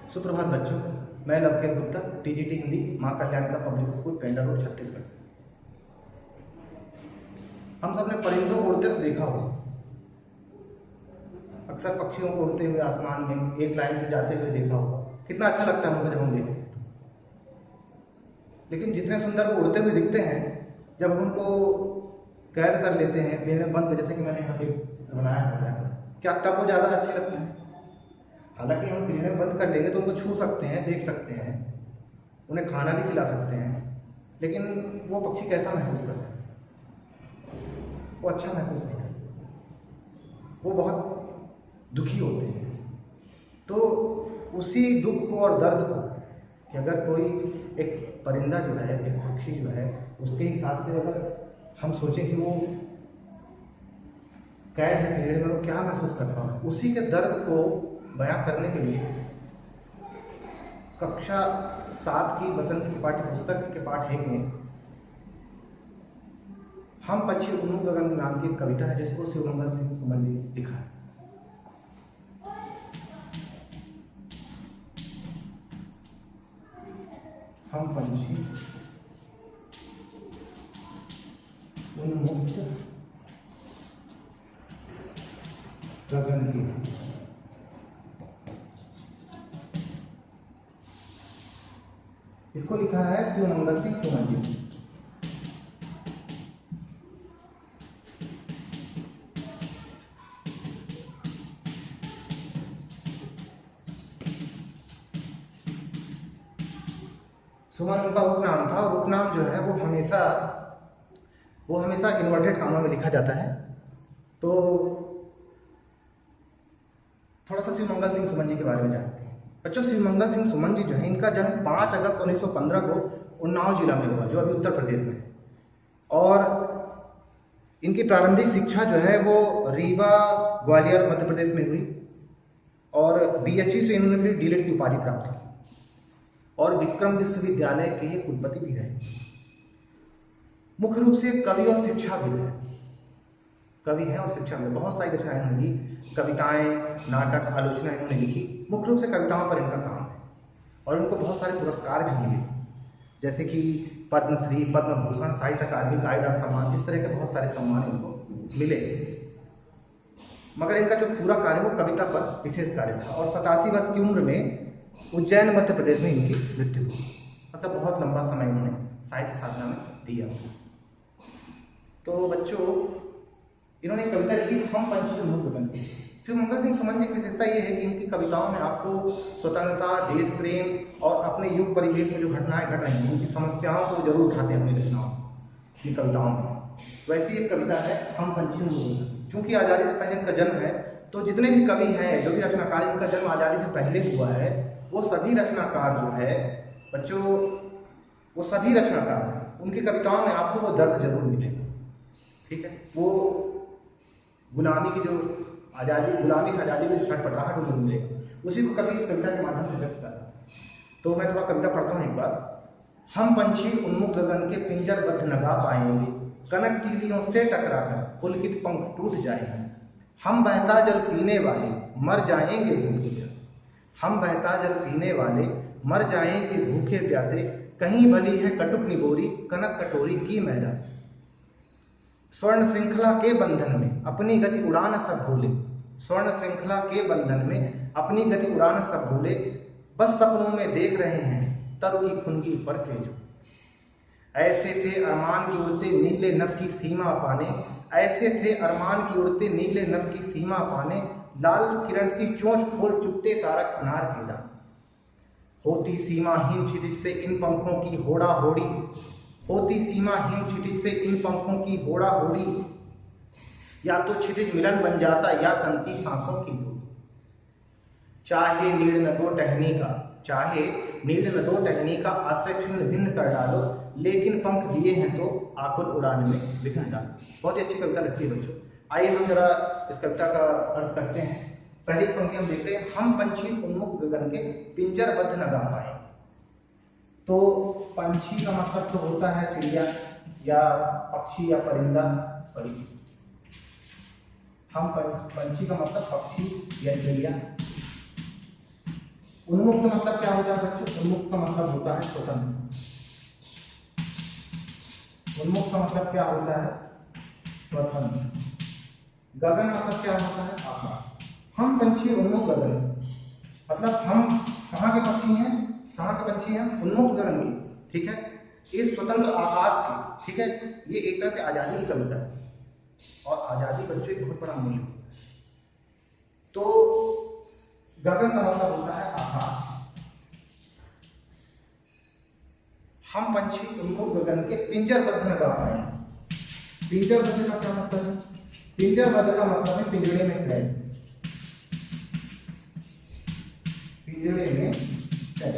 सुप्रभात बच्चों, मैं लवकेश गुप्ता, टीजीटी हिंदी, माँ कल्याणिका पब्लिक स्कूल, पेंडा रोड, छत्तीसगढ़ से। हम सब ने परिंदों को उड़ते हुए देखा होगा। अक्सर पक्षियों को उड़ते हुए आसमान में एक लाइन से जाते हुए देखा होगा। कितना अच्छा लगता है हमको जब हम देखते हैं। लेकिन जितने सुंदर वो उड़ते हुए दिखते हैं, जब हम उनको कैद कर लेते हैं पिंजरे में बंद, जैसे कि मैंने यहाँ पे बनाया है, क्या तब वो ज़्यादा अच्छे लगते हैं? हालांकि हम पिंजरे में बंद कर लेंगे तो उनको छू सकते हैं, देख सकते हैं, उन्हें खाना भी खिला सकते हैं, लेकिन वो पक्षी कैसा महसूस करते हैं? वो अच्छा महसूस नहीं करते, वो बहुत दुखी होते हैं। तो उसी दुख को और दर्द को कि अगर कोई एक परिंदा जो है, एक पक्षी जो है, उसके हिसाब से अगर हम सोचें कि वो कैद है पिंजरे में, वो क्या महसूस करता है, उसी के दर्द को बयां करने के लिए कक्षा 7 की बसंत की पाठ्य पुस्तक के पाठ 1 में हम पक्षी उन्मुख गगन नाम की एक कविता है, जिसको शिवमंगल सिंह सुमन जी ने लिखा है। हम पंछी उन्मुक्त गगन की, इसको लिखा है शिवमंगल सिंह सुमन जी। सुमन उनका उपनाम था, और उपनाम जो है वो हमेशा इन्वर्टेड कामों में लिखा जाता है। तो थोड़ा सा शिवमंगल सिंह सुमन जी के बारे में जानते हैं। बच्चों, शिवमंगल सिंह सुमन जी जो है, इनका जन्म 5 अगस्त 1915 को उन्नाव जिला में हुआ, जो अभी उत्तर प्रदेश में है। और इनकी प्रारंभिक शिक्षा जो है वो रीवा, ग्वालियर, मध्य प्रदेश में हुई, और BHE से इन्होंने भी डीलिट की उपाधि प्राप्त की, और विक्रम विश्वविद्यालय के ये कुलपति भी रहे। मुख्य रूप से कवि और शिक्षाविद है, कवि हैं और शिक्षाविद। बहुत सारी रचनाएं इन्होंने लिखी, कविताएं, नाटक, आलोचना इन्होंने लिखी। मुख्य रूप से कविताओं पर इनका काम है, और इनको बहुत सारे पुरस्कार भी मिले, जैसे कि पद्मश्री, पद्म भूषण, साहित्य अकादमी, कायदा सम्मान, इस तरह के बहुत सारे सम्मान इनको मिले। मगर इनका जो पूरा कार्य वो कविता पर विशेष कार्य था, और 87 वर्ष की उम्र में उज्जैन, मध्य प्रदेश में इनकी मृत्यु हुई। मतलब बहुत लंबा समय इन्होंने साहित्य साधना में दिया। तो बच्चों, इन्होंने एक कविता लिखी, हम पंछी उन्मुक्त गगन की। शिवमंगल सिंह सुमन जी की विशेषता ये है कि इनकी कविताओं में आपको स्वतंत्रता, देश प्रेम और अपने युग परिवेश में जो घटनाएं घट रही हैं, उनकी समस्याओं को जरूर उठाते हैं अपनी रचनाओं, अपनी कविताओं में। वैसी एक कविता है हम पंछी उन्मुक्त गगन। चूंकि आज़ादी से पहले इनका जन्म है, तो जितने भी कवि हैं, जो भी रचनाकार, इनका जन्म आज़ादी से पहले हुआ है, वो सभी रचनाकार जो है बच्चों, वो सभी रचनाकार, उनकी कविताओं में आपको वो दर्द जरूर मिलेगा। ठीक है, वो गुलामी की जो आज़ादी, गुलामी से आज़ादी में जो छटपटाहट वो मिलेगा, उसी को कभी इस कविता के माध्यम से व्यक्त करता है। तो मैं थोड़ा कविता पढ़ता हूँ एक बार। हम पंछी उन्मुक्त गगन के पिंजरबद्ध नगा पाएंगे, कनक तीलियों से टकराकर पुलकित पंख टूट जाएंगे। हम बहता जल पीने वाले मर जाएंगे भूखे प्यासे। हम बहता जल पीने वाले मर जाएंगे भूखे प्यासे, कहीं भली है कटुक निगोरी कनक कटोरी की मैदा से। स्वर्ण श्रृंखला के बंधन में अपनी गति उड़ान सब भूले, स्वर्ण श्रृंखला के बंधन में अपनी गति उड़ान सब भूले, बस सपनों में देख रहे हैं तरु की खुनगी पर के जो। ऐसे थे अरमान की उड़ते नीले नभ की सीमा पाने, ऐसे थे अरमान की उड़ते नीले नभ की सीमा पाने, लाल किरण सी चोंच खोल चुकते तारक अनार के दाने। होती सीमाहीन क्षितिज से इन पंखों की होड़ा होड़ी, होती सीमाहीन क्षितिज से इन पंखों की होड़ा होड़ी, या तो क्षितिज मिलन बन जाता या तंती सांसों की दूरी। चाहे नीड़ न दो टहनी का, चाहे नीड़ न दो टहनी का आश्रय छिन्न भिन्न कर डालो, लेकिन पंख दिए हैं तो आकुल उड़ान में विघ्न डालो। बहुत ही अच्छी कविता लगती है बच्चों। आइए हम जरा इस कविता का अर्थ करते हैं। पहली पंक्ति हम देखते हैं, हम पंछी उन्मुक्त गगन के पिंजरबद्ध नगा पाए। तो पंछी का मतलब तो होता है चिड़िया या पक्षी या परिंदा, सॉरी, हम पंछी का मतलब पक्षी या चिड़िया, उन्मुक्त मतलब क्या होता है बच्चों? उन्मुक्त मतलब होता है स्वतंत्र। उन्मुक्त मतलब क्या होता है? स्वतंत्र। गगन मतलब क्या होता है? आकाश। हम पंछी उन्मुक्त गगन, मतलब हम कहाँ के पक्षी हैं? कहाँ के पंछी हैं? उन्मुक्त गगन की, ठीक है, इस स्वतंत्र आकाश की, ठीक है। ये एक तरह से आजादी की कविता है, और आजादी बच्चों एक बहुत बड़ा मूल्य होता है। तो गगन का मतलब होता है आकाश। हम पंछी उन्मुक्त गगन के पिंजरबद्ध न गा पाए। पिंजरबद्ध का क्या मतलब है? पिंजरबद्ध का मतलब है पिंजरे में कैद। पिंजरे में कैद।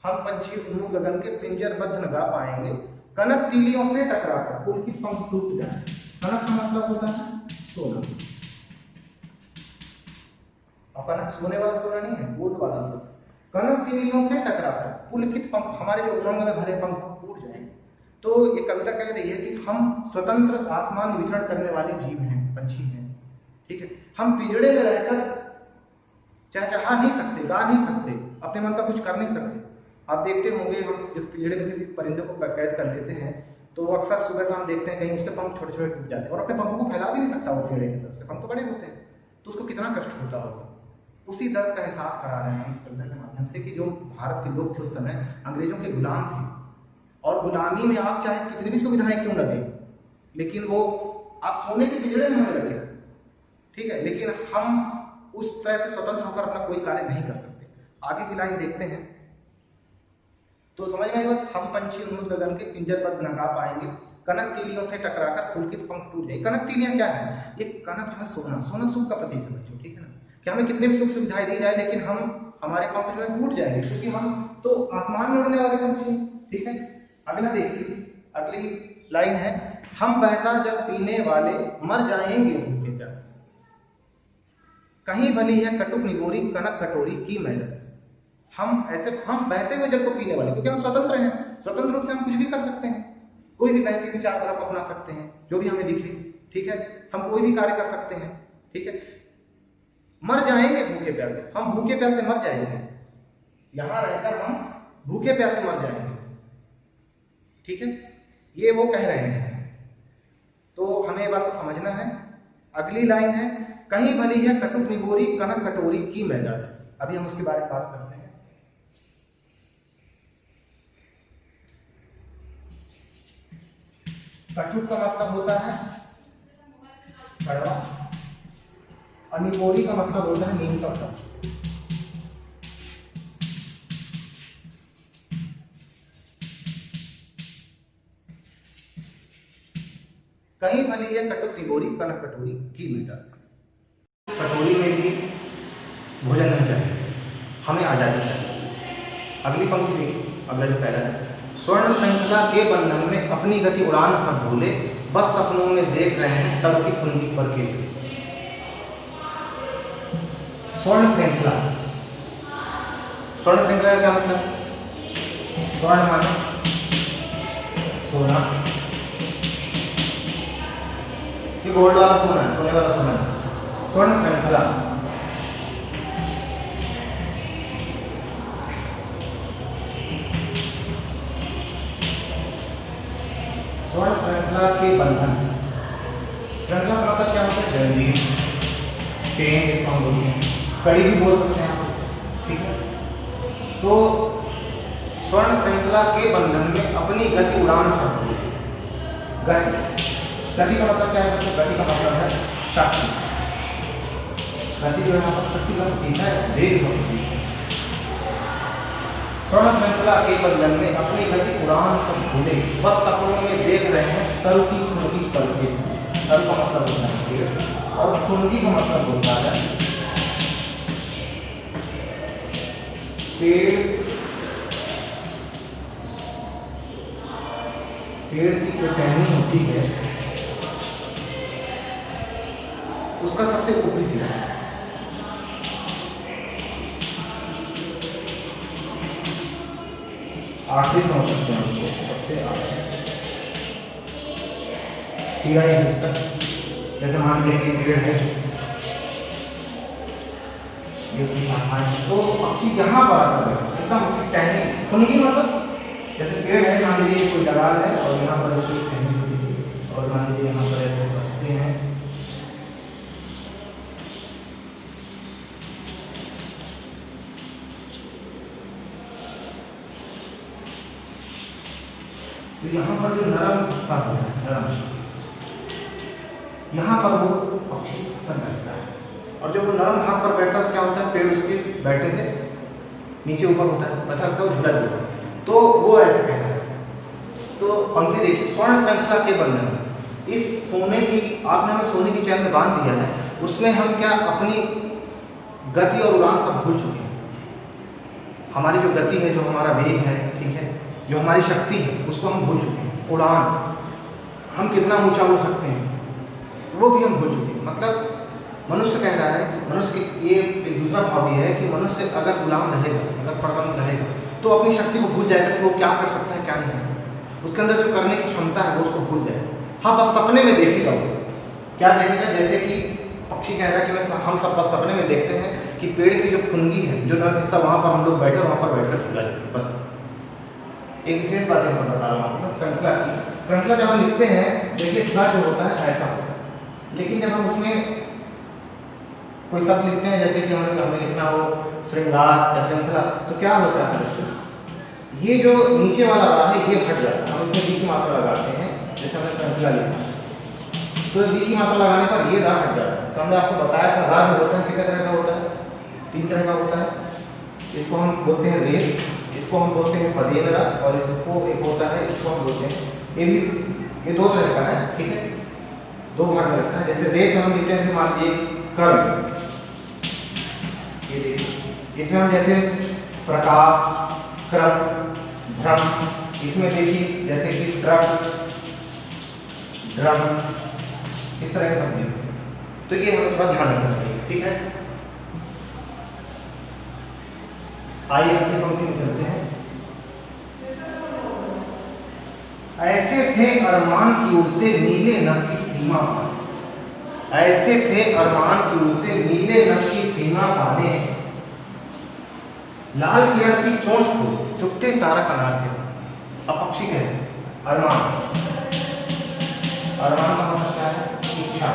हम पंछी उन्मुक्त गगन के पिंजरबद्ध न गा पाएंगे, कनक तीलियों से टकराकर पुलकित पंख टूट जाए। कनक का मतलब होता है सोना, और कनक सोने वाला सोना नहीं है, गोल्ड वाला सोना। कनक तीलियों से टकराकर पुलकित पंख, हमारे जो उमंग में भरे पंख टूट जाए। तो ये कविता कह रही है कि हम स्वतंत्र आसमान में विचरण करने वाले जीव हैं, पंछी हैं, ठीक है। हम पिंजड़े में रहकर चहचहा नहीं सकते, गा नहीं सकते, अपने मन का कुछ कर नहीं सकते। आप देखते होंगे, हम जब पिंजड़े में किसी परिंदे को कैद कर लेते हैं तो अक्सर सुबह शाम देखते हैं कहीं उसके पंख छोटे छोटे टूट जाते हैं, और अपने पंखों को फैला भी नहीं सकता वो पिंजड़े के अंदर, उसके पंख तो बड़े होते हैं, तो उसको कितना कष्ट होता होगा। उसी दर्द का एहसास करा रहे हैं इस कविता के माध्यम से कि जो भारत के लोग थे उस समय अंग्रेजों के गुलाम थे, और गुलामी में आप चाहे कितनी भी सुविधाएं क्यों न दें, लेकिन वो आप सोने के पिंजड़े में हमें लगे, ठीक है, लेकिन हम उस तरह से स्वतंत्र होकर अपना कोई कार्य नहीं कर सकते। आगे की लाइन देखते हैं तो समझ में आएगा। हम पंछी उन्मुक्त गगन के पिंजरबद्ध न गा पाएंगे, कनक तीलियों से टकराकर पुलकित पंख टूट जाए। कनक तीलियां क्या है? ये कनक जो है सोना, सोना सुख का प्रतीक है बच्चों, ठीक है ना। कि हमें कितने भी सुख सुविधाएं दी जाए, लेकिन हम हमारे पंख जो है टूट जाएंगे, क्योंकि हम तो आसमान में उड़ने वाले पंछी, ठीक है। अगला देखिए, अगली लाइन है, हम बहता जल पीने वाले मर जाएंगे भूखे प्यासे। कहीं भली है कटुक निगोरी कनक कटोरी की मैदा से। हम ऐसे, हम बहते हुए जल को पीने वाले, क्योंकि हम स्वतंत्र हैं, स्वतंत्र रूप से हम कुछ भी कर सकते हैं, कोई भी बहती हुई चार तरफ अपना सकते हैं जो भी हमें दिखे, ठीक है। हम कोई भी कार्य कर सकते हैं, ठीक है। मर जाएंगे भूखे प्यासे, हम भूखे प्यासे मर जाएंगे, यहां रहकर हम भूखे प्यासे मर जाएंगे, ठीक है। ये वो कह रहे हैं, तो हमें ये बात को समझना है। अगली लाइन है, कहीं भली है कटुक निगोरी कनक कटोरी की मैदा से। अभी हम उसके बारे में बात करते हैं। कटुक का मतलब होता है कड़वा, और निगोरी का मतलब होता है नीम का पत्ता। कहीं भली है कटुक निगोरी कनक कटोरी की मैदा से। कटोरी में भी भोजन नहीं चाहिए, हमें आजादी चाहिए। अगली पंक्ति देखिए, अगला जो पहला है, स्वर्ण श्रृंखला के बंधन में अपनी गति उड़ान सब भूले, बस सपनों में देख रहे हैं तब की कुंडी पर के। स्वर्ण श्रृंखला, स्वर्ण श्रृंखला का क्या मतलब? स्वर्ण माने सोना, ये गोल्ड वाला सोना है, सोने वाला सोना है। स्वर्ण श्रृंखला, स्वर्ण श्रृंखला के बंधन। श्रृंखला का मतलब क्या होता है? जंजीर, चेन, इसको हम बोलते हैं, कड़ी भी बोल सकते हैं आप, ठीक है। तो स्वर्ण श्रृंखला के बंधन में अपनी गति उड़ान सब भूले। गति, गति का मतलब क्या है? गति का मतलब है शक्ति। गति जो है यहाँ पर शक्ति का प्रतीक है, वेग का प्रतीक है। स्वर्ण श्रृंखला के बंधन में अपनी गति उड़ान सब भूले, बस सपनों में देख रहे हैं तरु की खुनगी पलके। तरु का मतलब होता है पेड़, और खुनगी का मतलब होता है पेड़, पेड़ की जो टहनी होती है उसका सबसे ऊपरी सिरा। आखिरी समझ सकते हैं उसको, सबसे आखिरी सिरा ही हिस्सा। जैसे मान लीजिए पेड़ है, ये उसकी शाखाएं हैं। तो पक्षी यहाँ पर आकर बैठे एकदम उसकी टहनी खुनगी, मतलब जैसे पेड़ है, मान लीजिए कोई डगाल है और यहाँ पर इसकी टहनी छोटी सी, और मान लीजिए यहाँ पर ऐसे पत्ते हैं, तो यहाँ पर जो नरम भाग है, नरम, यहाँ पर वो पक्षी पर बैठता है। और जब वो नरम भाग पर बैठता है तो क्या होता है, पेड़ उसके बैठने से नीचे ऊपर होता है, वैसा लगता है वो झूला झूला, तो वो ऐसे कहता है। तो पंक्ति देखिए, स्वर्ण श्रृंखला के बंधन, इस सोने की, आपने हमें सोने की चैन में बांध दिया है, उसमें हम क्या अपनी गति और उड़ान सब भूल चुके हैं। हमारी जो गति है, जो हमारा वेग है, ठीक है, जो हमारी शक्ति है, उसको हम भूल चुके हैं। उड़ान, हम कितना ऊंचा उड़ सकते हैं, वो भी हम भूल चुके हैं। मतलब मनुष्य कह रहा है, मनुष्य की ये एक दूसरा भाव भी है कि मनुष्य अगर गुलाम रहेगा, अगर परतंत्र रहेगा, तो अपनी शक्ति को भूल जाएगा कि वो क्या कर सकता है, क्या नहीं कर सकता। उसके अंदर जो करने की क्षमता है वो उसको भूल जाएगा। हाँ, बस सपने में देखेगा वो, क्या देखेगा, जैसे कि पक्षी कह रहा है कि हम सब बस सपने में देखते हैं कि पेड़ की जो खुनगी है, जो नर हिस्सा, वहाँ पर हम लोग बैठे और वहाँ पर बैठकर झूला जाते, बस। एक विशेष बात है मैं बता रहा हूँ आपको, श्रृंखला की। श्रृंखला जब हम लिखते हैं, देखिए सा जो होता है ऐसा होता है, लेकिन जब हम उसमें कोई शब्द लिखते हैं, जैसे कि हमें लिखना हो श्रृंगार या श्रृंखला, तो क्या होता है, ये जो नीचे वाला रहा है ये हट जाता है, हम इसमें वी की मात्रा लगाते हैं, जैसे हमने श्रृंखला लिखा है, तो वी की मात्रा लगाने पर ये रा हट जाता है। तो हमने आपको बताया था, रा जो होता है कितने तरह का होता है, 3 तरह का होता है। इसको हम बोलते हैं रेफ, इसको हम बोलते हैं पदेन रा, और इसको एक होता है, इसको हम बोलते हैं, ये भी, ये 2 तरह का है, ठीक है, 2 भाग में लगता है। जैसे रेफ में हम लिखते हैं, मान लीजिए कर्म, ये देखिए, इसमें हम जैसे प्रकाश, क्रम, भ्रम, इसमें देखिए जैसे कि ट्रक, ड्रम, इस तरह के शब्द लिखते हैं। तो ये हमें थोड़ा ध्यान रखना चाहिए, ठीक है। आइए अपनी पंक्ति में चलते हैं। ऐसे थे अरमान की उड़ते नीले नभ की सीमा पर, ऐसे थे अरमान की उड़ते नीले नभ की सीमा पाने, लाल किरण सी चोंच को चुपते तारा कनार के। अब पक्षी कहते हैं अरमान, अरमान का मतलब क्या है, इच्छा।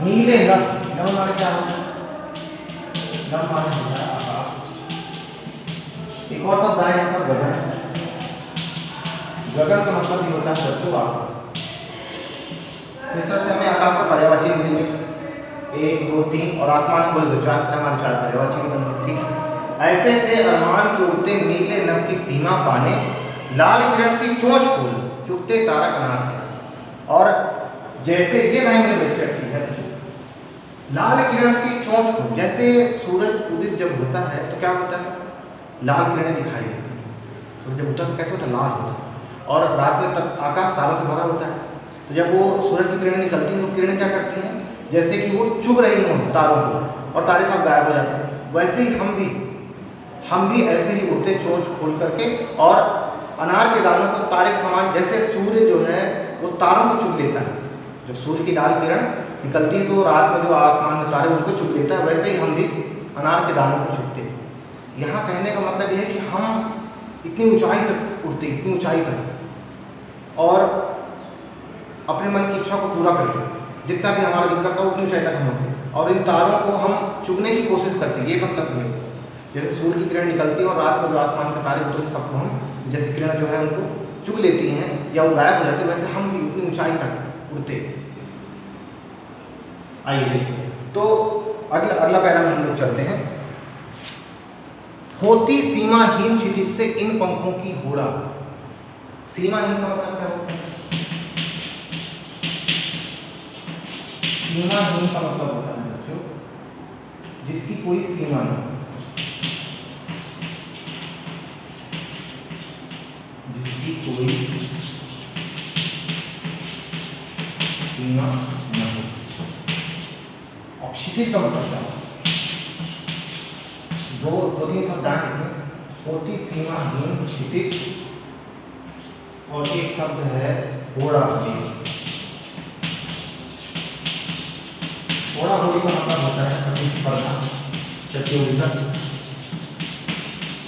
नीले नभ, नभ माने क्या होता है, नभ माने होता है आकाश। एक और शब्द आया यहाँ पर गगन, गगन का मतलब भी होता है बच्चों आकाश। इस तरह से हमें आकाश का पर्यायवाची बन गए 1 2 3, और आसमान में बोल दो 4 से हमारे 4 पर्यायवाची बन गए, ठीक है। ऐसे थे अरमान के उड़ते नीले नभ की सीमा पाने, लाल किरण सी चोंच खोल चुपते तारा कनार के। और जैसे ये लाइन में बैठ रखी है, लाल किरण सी चोंच खोल, जैसे सूरज उदित जब होता है तो क्या होता है, लाल किरणें दिखाई देती हैं। सूरज जब उठता है तो कैसे होता है, लाल होता है, और रात में तक आकाश तारों से भरा होता है। तो जब वो सूरज की किरणें निकलती हैं तो किरणें क्या करती हैं, जैसे कि वो चुभ रही हों तारों को, और तारे सब गायब हो जाते हैं। वैसे ही हम भी ऐसे ही उड़ते चोंच खोल करके, और अनार के दानों को तारे के समान, जैसे सूर्य जो है वो तारों को चुभ लेता है, जब सूर्य की लाल किरण निकलती है तो रात में जो आसमान में तारे उनको चुभ लेता है, वैसे ही हम भी अनार के दानों को चुभते हैं। यहाँ कहने का मतलब यह है कि हम इतनी ऊंचाई तक उड़ते, इतनी ऊंचाई तक, और अपने मन की इच्छा को पूरा करते हैं, जितना भी हमारा दिल करता है उतनी ऊंचाई तक हम होते हैं, और इन तारों को हम चुभने की कोशिश करते हैं। ये मतलब नहीं है, जैसे सूर्य की किरण निकलती है और रात में जो आसमान के तारे होते हैं सबको हम जैसे किरण जो है उनको चुभ लेती हैं या वो गायब हो जाती है, वैसे हम भी उतनी ऊंचाई तक उड़ते। आइए देखिए, तो अगला पैरा में हम लोग चलते हैं। होती सीमाहीन क्षितिज से इन पंखों की होड़ा। सीमाहीन का मतलब क्या होता है, सीमाहीन का मतलब होता है बच्चों जिसकी कोई सीमा नहीं, जिसकी कोई सीमा न हो। और क्षितिज का मतलब क्या है, दो तीन शब्द आए इसमें, होती सीमाहीन क्षितिज, और एक शब्द है होड़ा। थोड़ा होली का मतलब होता है प्रतिस्पर्धा प्रतियोगिता।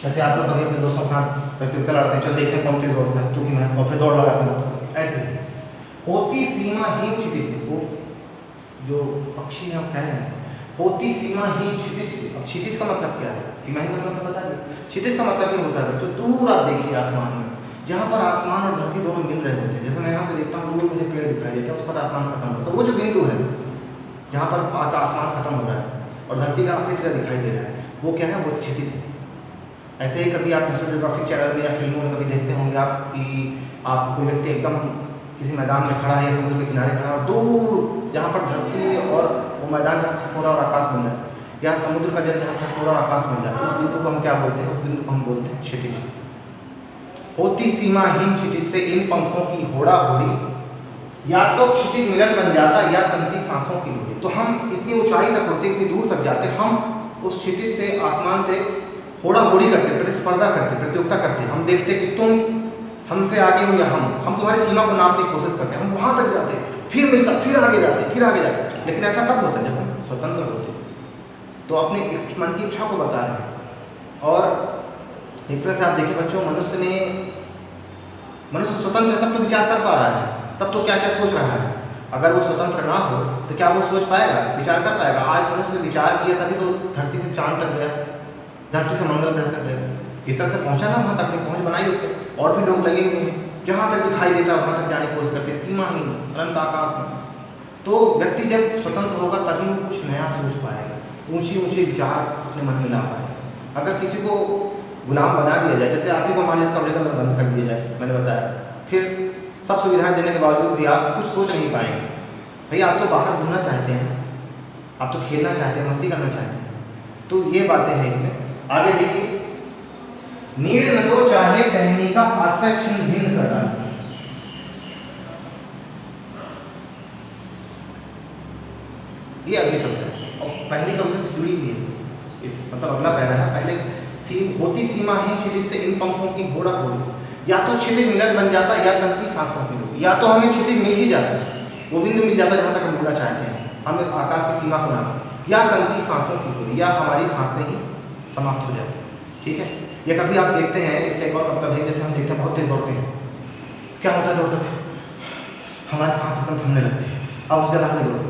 जैसे आप लोग कभी अपने दोस्तों के साथ प्रतियोगिता लड़ते हैं, चल देखते हैं कौन तेज दौड़ता है, तू कि मैं, और फिर दौड़ लगाते हैं। ऐसे होती सीमाहीन क्षितिज से, वो जो पक्षी हम कह रहे हैं होती सीमाहीन क्षितिज से। अब क्षितिज का मतलब क्या है, सीमाहीन का मतलब बता दें। क्षितिज का मतलब क्या होता है, तो दूर आप देखिए आसमान में, जहाँ पर आसमान और धरती दोनों मिल रहे होते हैं। जैसे मैं यहाँ से देखता हूँ, दूर मुझे पेड़ दिखाई देता है, उस पर आसमान खत्म होता है, तो वो जो बिंदु है जहाँ पर आसमान खत्म हो रहा है और धरती का आखिरी सिरा दिखाई दे रहा है, वो क्या है, वो क्षितिज है। ऐसे ही कभी आप नेशनल ज्योग्राफिक चैनल में या फिल्मों में कभी देखते होंगे आप कि आप कोई व्यक्ति एकदम किसी मैदान में खड़ा है या समुद्र के किनारे खड़ा है, और दूर जहाँ पर धरती और वो मैदान जहाँ खत्म हो रहा है और आकाश बन रहा है, या समुद्र का जल जहाँ खत्म हो रहा है और आकाश बन रहा है, उस बिंदु को हम क्या बोलते हैं, उस बिंदु को हम बोलते हैं क्षितिज। होती सीमाहीन क्षितिज से इन पंखों की होड़ा होड़ी, या तो क्षितिज मिलन बन जाता या तंती सांसों की होड़ी। तो हम इतनी ऊंचाई तक होते, इतनी दूर तक जाते, हम उस क्षितिज से, आसमान से होड़ा होड़ी करते, प्रतिस्पर्धा करते, प्रतियोगिता करते। हम देखते कि तुम हमसे आगे हो या हम तुम्हारी सीमा को नापने की कोशिश करते हैं, हम वहाँ तक जाते, फिर मिलता, फिर आगे जाते, फिर आगे जाते। लेकिन ऐसा कब होता है, जब हम स्वतंत्र होते, तो अपने मन की इच्छा को बता रहे हैं। और एक तरह से आप देखिए बच्चों, मनुष्य स्वतंत्र है तब तो विचार कर पा रहा है, तब तो क्या क्या सोच रहा है। अगर वो स्वतंत्र ना हो तो क्या वो सोच पाएगा, विचार कर पाएगा। आज मनुष्य ने विचार किया तभी तो धरती से चांद तक गया, धरती से मंगल ग्रह तक गया, इस तरह से पहुंचा ना, वहाँ तक अपनी पहुँच बनाई उसके। और भी लोग लगे हुए हैं, जहाँ तक दिखाई देता है वहाँ तक जाने की कोशिश करते, सीमाहीन अनंत आकाश में। तो व्यक्ति जब स्वतंत्र होगा तभी वो कुछ नया सोच पाएगा, ऊंची ऊंची विचार अपने मन में ला पाएगा। अगर किसी को गुलाम बना दिया जाए, जैसे आप ही को हमारे इस कमरे का बंद कर दिया जाए, मैंने बताया, फिर सब सुविधाएं देने के बावजूद भी आप कुछ सोच नहीं पाएंगे। भैया आप तो बाहर घूमना चाहते हैं, आप तो खेलना चाहते हैं, मस्ती करना चाहते हैं, तो ये बातें हैं इसमें। आगे देखिए, नीड़ न दो चाहे टहनी का आश्रय छिन्न भिन्न कर डाले। ये अगली कविता है और पहली कविता से जुड़ी हुई है, मतलब अगला पैरा है। पहले होती सीमाहीन क्षितिज से इन पंखों की घोड़ा होड़ी, या तो क्षितिज मिलन बन जाता या तंती सांसों की होड़ी। या तो हमें क्षितिज मिल ही जाता है, वो बिंदु मिल जाता जहाँ तक हम उड़ना चाहते हैं, हमें आकाश की सीमा को नाम, या तंती सांसों की होड़ी, या हमारी सांसें ही समाप्त हो जाती है। ठीक है, या कभी आप देखते हैं, इसका एक और मतलब है, जैसे हम देखते हैं बहुत तेज दौड़ते हैं, क्या होता है दौड़ते थे, हमारी सांस एकदम थमने लगती है, अब उस जगह नहीं दौड़ते,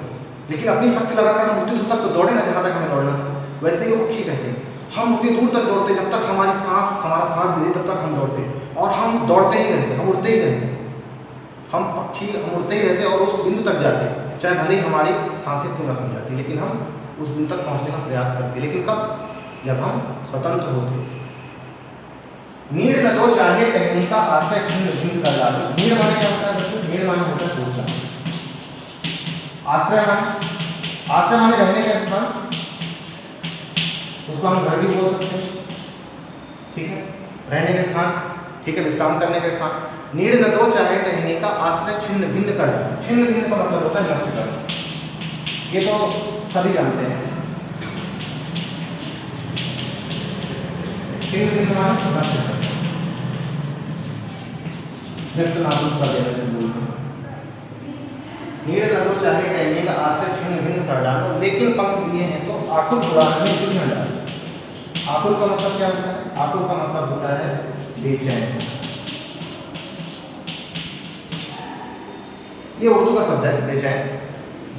लेकिन अपनी शक्ति लगाकर हम उतनी दूर तक तो दौड़े ना जहाँ तक हमें दौड़ना था। वैसे ही वो पक्षी कहते हैं, हम उतनी दूर तक दौड़ते जब तक हमारी सांस हमारा साथ दे, तब तक हम दौड़ते, और हम दौड़ते ही रहते, हम उड़ते ही रहते, हम पक्षी हम उड़ते ही रहते और उस बिंदु तक जाते, चाहे भले ही हमारी सांसें क्यों न थम जाती, लेकिन हम उस बिंदु तक पहुँचने का प्रयास करते। लेकिन कब, जब हम स्वतंत्र होते। नीड़ न दो चाहे टहनी का आश्रय छिन्न भिन्न कर डालो। नीड़ माने क्या होता है बच्चों, नीड़ माने होता है दूसरा, आश्रय माने रहने का स्थान, उसको हम घर भी बोल सकते हैं। ठीक है, रहने का स्थान, ठीक है, विश्राम करने का स्थान। नीड़ न दो चाहे टहनी का आश्रय छिन्न भिन्न कर डालो। छिन्न भिन्न का मतलब होता है नष्ट कर, ये तो सभी जानते हैं। छिन्न भिन्न माने नष्ट कर, नष्ट नाबूद कर देना बोलते हैं। नीड़ न दो चाहे टहनी का आश्रय छिन्न भिन्न कर डालो, लेकिन पंख दिए हैं तो आकुल उड़ान में क्यों न डालो। आकुल का मतलब क्या होता है, आकुल का मतलब होता है बेचैन। ये उर्दू का शब्द है बेचैन।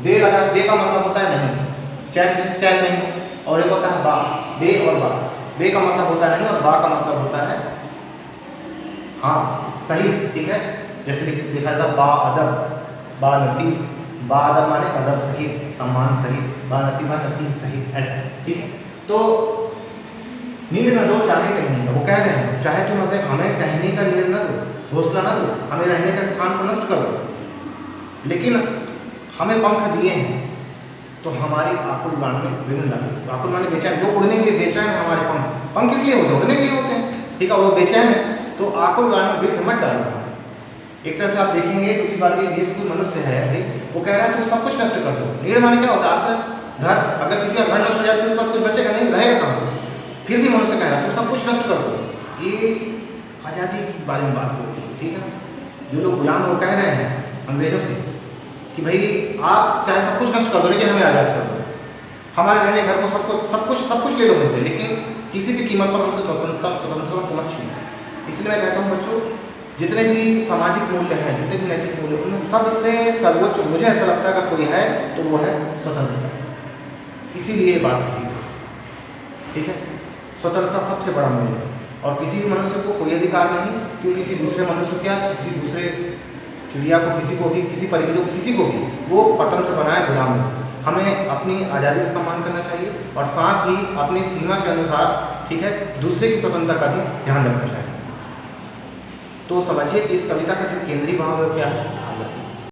बे लगा, बे का मतलब होता है नहीं, चैन चैन नहीं, और एक होता है बा, बे और बा। बे का मतलब होता है नहीं और बा का मतलब होता है हाँ सही। ठीक है, जैसे लिखा था बा अदब, बा नसीब, बा अदब माने अदब सही, सम्मान सही, बा नसीबा नसीब सही, ऐसा। ठीक है, तो नीड़ न दो चाहे टहनी का, वो कह रहे हैं चाहे तुम हमें टहनी का नीड़ न दो, घोंसला न दो, हमें रहने के स्थान को नष्ट करो, लेकिन हमें पंख दिए हैं तो हमारी आकुल उड़ान में विघ्न न दो। आकुल माने बेचैन, जो उड़ने के लिए बेचैन है हमारे पंख, पंख किस लिए होते हैं, उड़ने के लिए होते हैं। ठीक है, वो बेचैन है तो आकुल उड़ान में विघ्न मत डालो। एक तरह से आप देखेंगे दूसरी बात ये कोई मनुष्य है भाई, वो कह रहा है तुम सब कुछ नष्ट कर दो। नीड़ माने क्या होता है, आश्रय घर, अगर किसी का घर नष्ट हो जाए तो उसके पास कुछ बचेगा नहीं, रहेगा कहाँ, फिर भी मनुष्य कह रहा है तुम सब कुछ नष्ट कर दो। ये आज़ादी के बारे में बात हो रही है। ठीक है, जो लोग गुलाम वो कह रहे हैं अंग्रेजों से कि भाई आप चाहे सब कुछ नष्ट कर दो लेकिन हमें आज़ाद कर दो, हमारे रहने घर को सब कुछ ले लो मुझसे, लेकिन किसी भी कीमत पर हमसे स्वतंत्रता को मत छीनो। इसलिए मैं कहता हूँ बच्चों, जितने भी सामाजिक मूल्य हैं, जितने भी नैतिक मूल्य, उनमें सबसे सर्वोच्च मुझे ऐसा लगता है अगर कोई है तो वो है स्वतंत्रता। इसीलिए बात की, ठीक है, स्वतंत्रता सबसे बड़ा मूल्य है। और किसी भी मनुष्य को कोई अधिकार नहीं कि किसी दूसरे मनुष्य क्या, किसी दूसरे चिड़िया को, किसी को भी, किसी परिंदे को, किसी को भी वो स्वतंत्र बनाए, गुलाम हो। हमें अपनी आज़ादी का सम्मान करना चाहिए और साथ ही अपनी सीमा के अनुसार, ठीक है, दूसरे की स्वतंत्रता का भी ध्यान रखना चाहिए। तो समझिए कि इस कविता का जो केंद्रीय भाव है क्या है, आज़ादी।